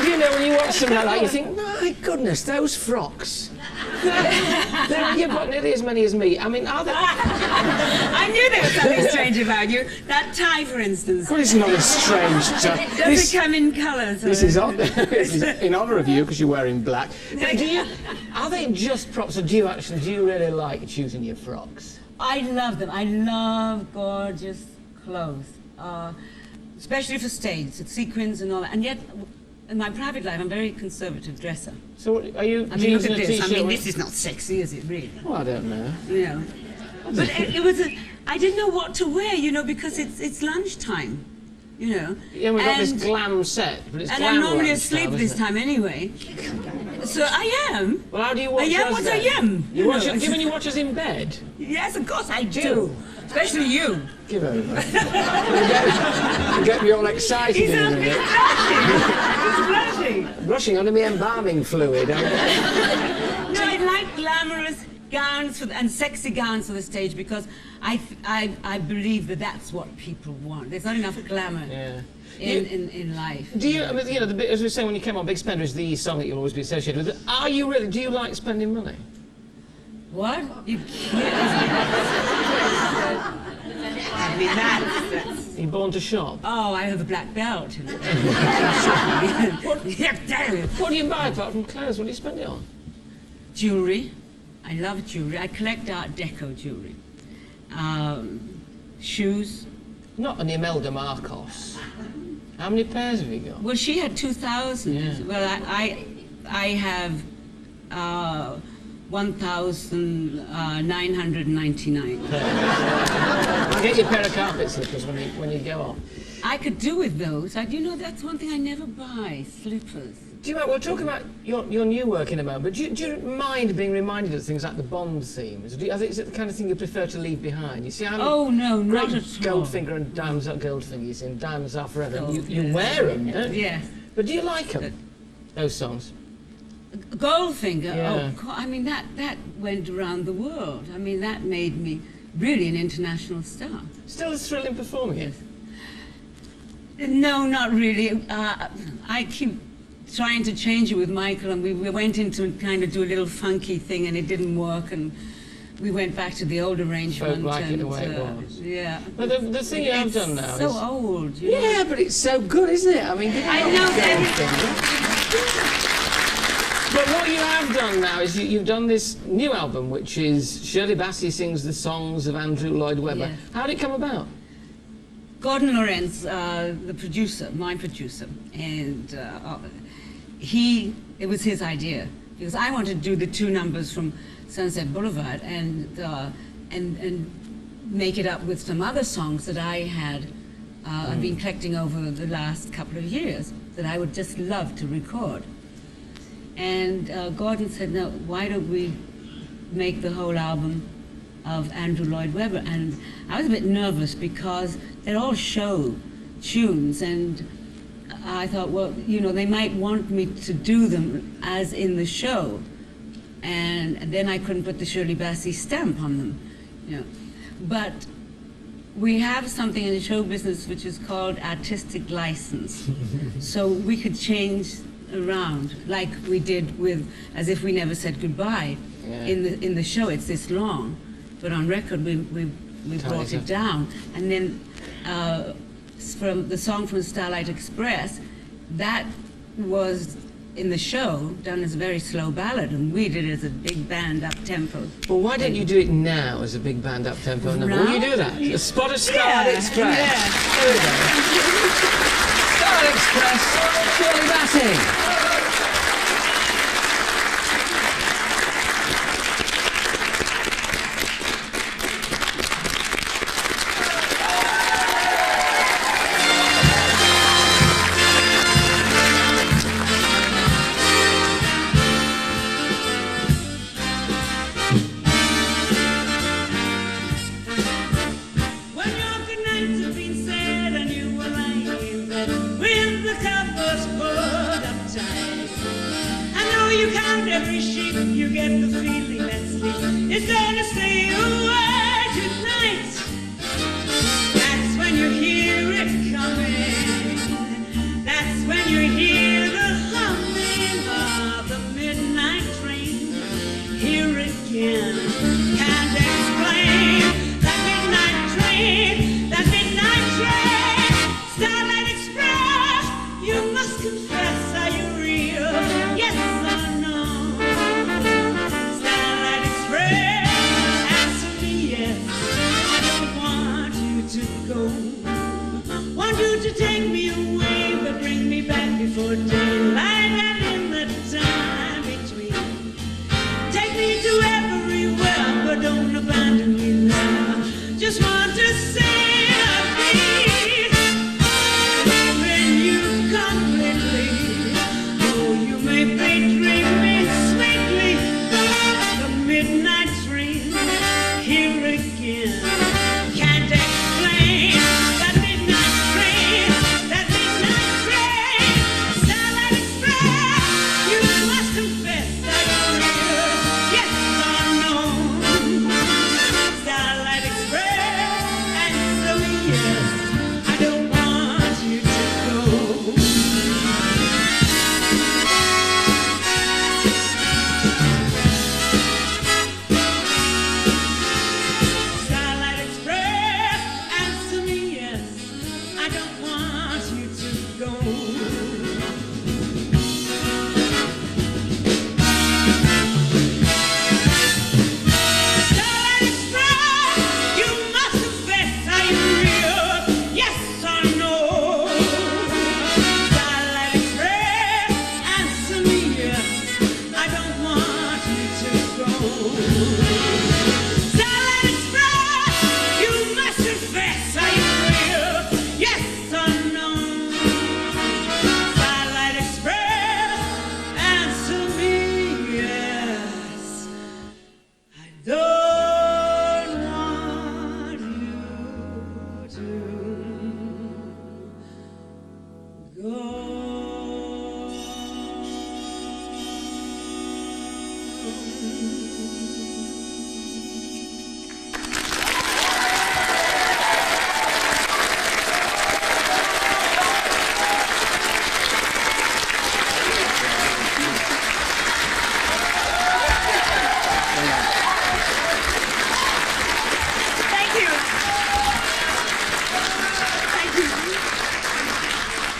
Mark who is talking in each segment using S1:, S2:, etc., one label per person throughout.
S1: do you know when you watch something like that, you think, my goodness, those frocks. You've got nearly as many as me. I mean, are they?
S2: I knew there was something strange about you. That tie, for instance.
S1: Well, it's not a strange tie.
S2: Does it come in colours?
S1: This is in honour of you because you're wearing black. But are they just props, or do you really like choosing your frocks?
S2: I love them. I love gorgeous clothes, especially for stage, sequins and all that. And yet, in my private life, I'm a very conservative dresser.
S1: So are you?
S2: I mean, look at this. I mean, this is not sexy, is it, really?
S1: Well, I don't know.
S2: You know. But it was I didn't know what to wear, you know, because it's lunchtime, you know.
S1: Yeah, we've got this glam set, but it's
S2: and
S1: glam.
S2: I'm normally asleep this time anyway. So I am.
S1: Well, how do you watch us?
S2: I am what I am.
S1: You watch us, given you watch us in bed?
S2: Yes, of course I do. Especially you.
S1: Give over. You get me all excited
S2: He's
S1: in a minute.
S2: He's blushing.
S1: Blushing under my embalming fluid.
S2: No, I like glamorous gowns and sexy gowns for the stage because I believe that that's what people want. There's not enough glamour.
S1: Yeah.
S2: In life.
S1: Do you, I mean, you know, as we were saying when you came on, Big Spender is the song that you'll always be associated with. Are you really, do you like spending money?
S2: What? You can't. I mean, that's...
S1: You're born to shop?
S2: Oh, I have a black belt.
S1: What do you buy apart from clothes? What do you spend it on?
S2: Jewellery. I love jewellery. I collect Art Deco jewellery. Shoes.
S1: Not an Imelda Marcos. How many pairs have you got?
S2: Well, she had 2,000.
S1: Yeah.
S2: Well, I have 1,999.
S1: I'll get you a pair of carpet slippers when you go off.
S2: I could do with those. You know, that's one thing I never buy, slippers.
S1: Do you mind, we'll talk about your new work in a moment, but do you mind being reminded of things like the Bond themes? Is it the kind of thing you prefer to leave behind? You see,
S2: oh, no, not at all.
S1: Goldfinger and Diamonds Are Goldfinger, you see, and Diamonds Are Forever. You
S2: yes.
S1: wear them, don't you?
S2: Yes.
S1: But do you like them, those songs?
S2: Goldfinger,
S1: yeah.
S2: Oh, I mean, that went around the world. I mean, that made me really an international star.
S1: Still a thrill in performing it?
S2: No, not really. I keep trying to change it with Michael, and we went into kind of do a little funky thing, and it didn't work, and we went back to the old arrangement.
S1: Folk like it the way it was.
S2: Yeah.
S1: But the thing you have done now
S2: so
S1: is...
S2: old. You
S1: yeah,
S2: know?
S1: But it's so good, isn't it? I mean,
S2: I know
S1: But what you have done now is you've done this new album, which is Shirley Bassey Sings the Songs of Andrew Lloyd Webber.
S2: Yes.
S1: How did it come about?
S2: Gordon Lorenz, the producer, my producer, and it was his idea, because I wanted to do the two numbers from Sunset Boulevard and make it up with some other songs that I had I've been collecting over the last couple of years that I would just love to record. And Gordon said, no, why don't we make the whole album of Andrew Lloyd Webber? And I was a bit nervous because they're all show tunes, and I thought, well, you know, they might want me to do them as in the show, and then I couldn't put the Shirley Bassey stamp on them, you know. But we have something in the show business which is called artistic license, so we could change around, like we did with As If We Never Said Goodbye.
S1: Yeah.
S2: In the show it's this long, but on record we brought it down. And then from the song from Starlight Express, that was in the show done as a very slow ballad, and we did it as a big band up tempo.
S1: Well, why don't you do it now as a big band up tempo number? Will you do that? A spot of Starlight Express.
S2: Yeah.
S1: There we go. Starlight Express, Shirley Bassey.
S3: Every sheep, you get the feeling that sleep is gonna stay away tonight. That's when you hear it coming. That's when you hear the heart.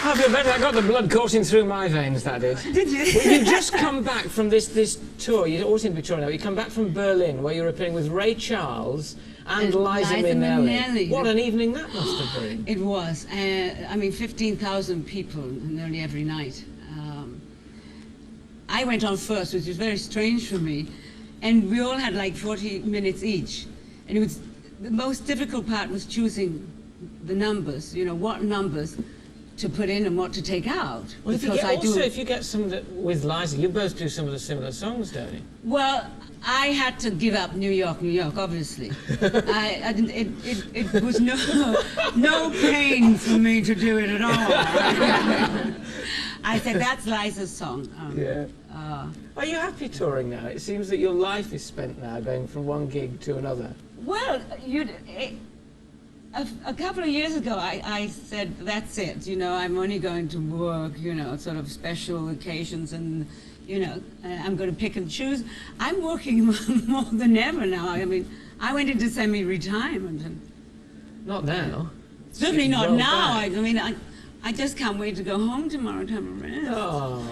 S1: I feel better. I got the blood coursing through my veins, that is.
S2: Did you?
S1: Well, you've just come back from this tour. You always seem to be touring now. You come back from Berlin, where you were appearing with Ray Charles and Liza Minnelli. What an evening that must have been.
S2: It was. I mean, 15,000 people nearly every night. I went on first, which was very strange for me, and we all had like 40 minutes each. And it was the most difficult part was choosing the numbers. You know, what numbers to put in and what to take out.
S1: Well, if you get some with Liza, you both do some of the similar songs, don't you?
S2: Well, I had to give up New York, obviously. It was no pain for me to do it at all. I said, that's Liza's song.
S1: Yeah. Are you happy touring now? It seems that your life is spent now going from one gig to another.
S2: Well, a couple of years ago, I said, that's it, you know, I'm only going to work, you know, sort of special occasions and, you know, I'm going to pick and choose. I'm working more than ever now. I mean, I went into semi-retirement. And
S1: not now.
S2: Certainly not
S1: well
S2: now.
S1: Back.
S2: I mean, I just can't wait to go home tomorrow to have a rest.
S1: Oh.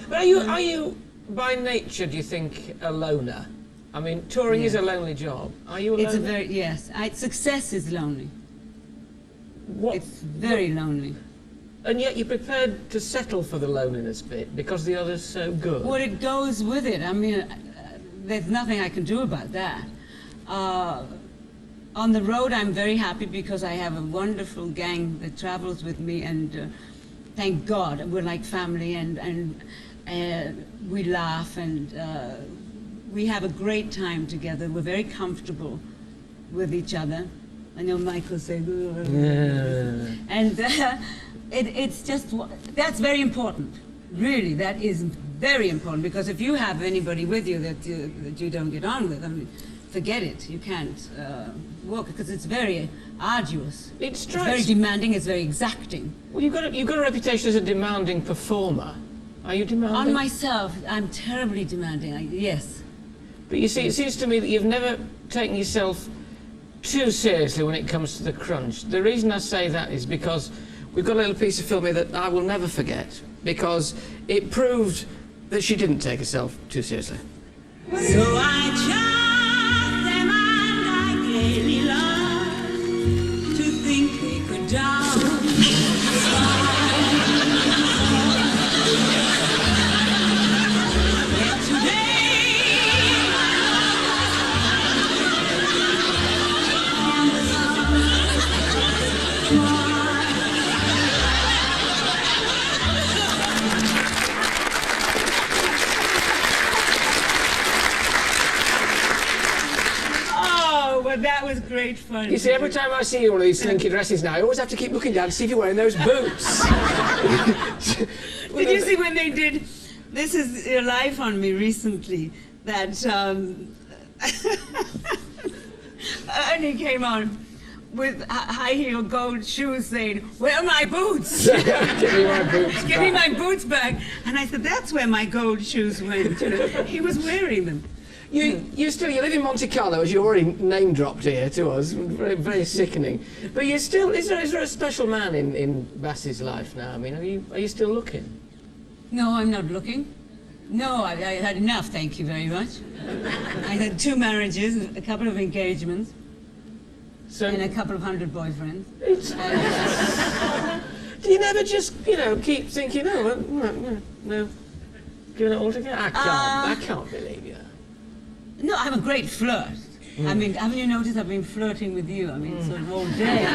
S1: But are you, by nature, do you think, a loner? I mean, touring is a lonely job. Are you a loner?
S2: Yes. Success is lonely. It's very lonely.
S1: And yet you're prepared to settle for the loneliness bit because the other's so good.
S2: Well, it goes with it. I mean, there's nothing I can do about that. On the road, I'm very happy because I have a wonderful gang that travels with me, and thank God, we're like family, and we laugh, and we have a great time together. We're very comfortable with each other. I know Michael said, and it's just, that's very important. Really, that is very important, because if you have anybody with you that you don't get on with, I mean, forget it. You can't walk, because it's very arduous. It's very demanding. It's very exacting.
S1: Well, you've got a reputation as a demanding performer. Are you demanding?
S2: On myself, I'm terribly demanding. Yes.
S1: But you see, it seems to me that you've never taken yourself too seriously when it comes to the crunch. The reason I say that is because we've got a little piece of film here that I will never forget, because it proved that she didn't take herself too seriously.
S3: So I charged them and I gaily loved to think they could down the Yet today
S2: That was great fun.
S1: You see, every time I see you in one of these slinky dresses now, I always have to keep looking down to see if you're wearing those boots.
S2: Did you see when they did This Is Your Life on me recently, that Ernie came on with high-heel gold shoes saying, "Where are my boots?"
S1: Give me my boots back.
S2: Give me my boots back. And I said, that's where my gold shoes went. You know, he was wearing them.
S1: You live in Monte Carlo, as you already name dropped here to us. Very, very sickening. But you still, is there a special man in Bassey's life now? I mean, are you still looking?
S2: No, I'm not looking. No, I had enough, thank you very much. I had 2 marriages, a couple of engagements, and a couple of 100 boyfriends.
S1: Do you never just, keep thinking, no, giving it all together? I can't believe you.
S2: No, I'm a great flirt. I mean, haven't you noticed I've been flirting with you? I mean, sort of all day.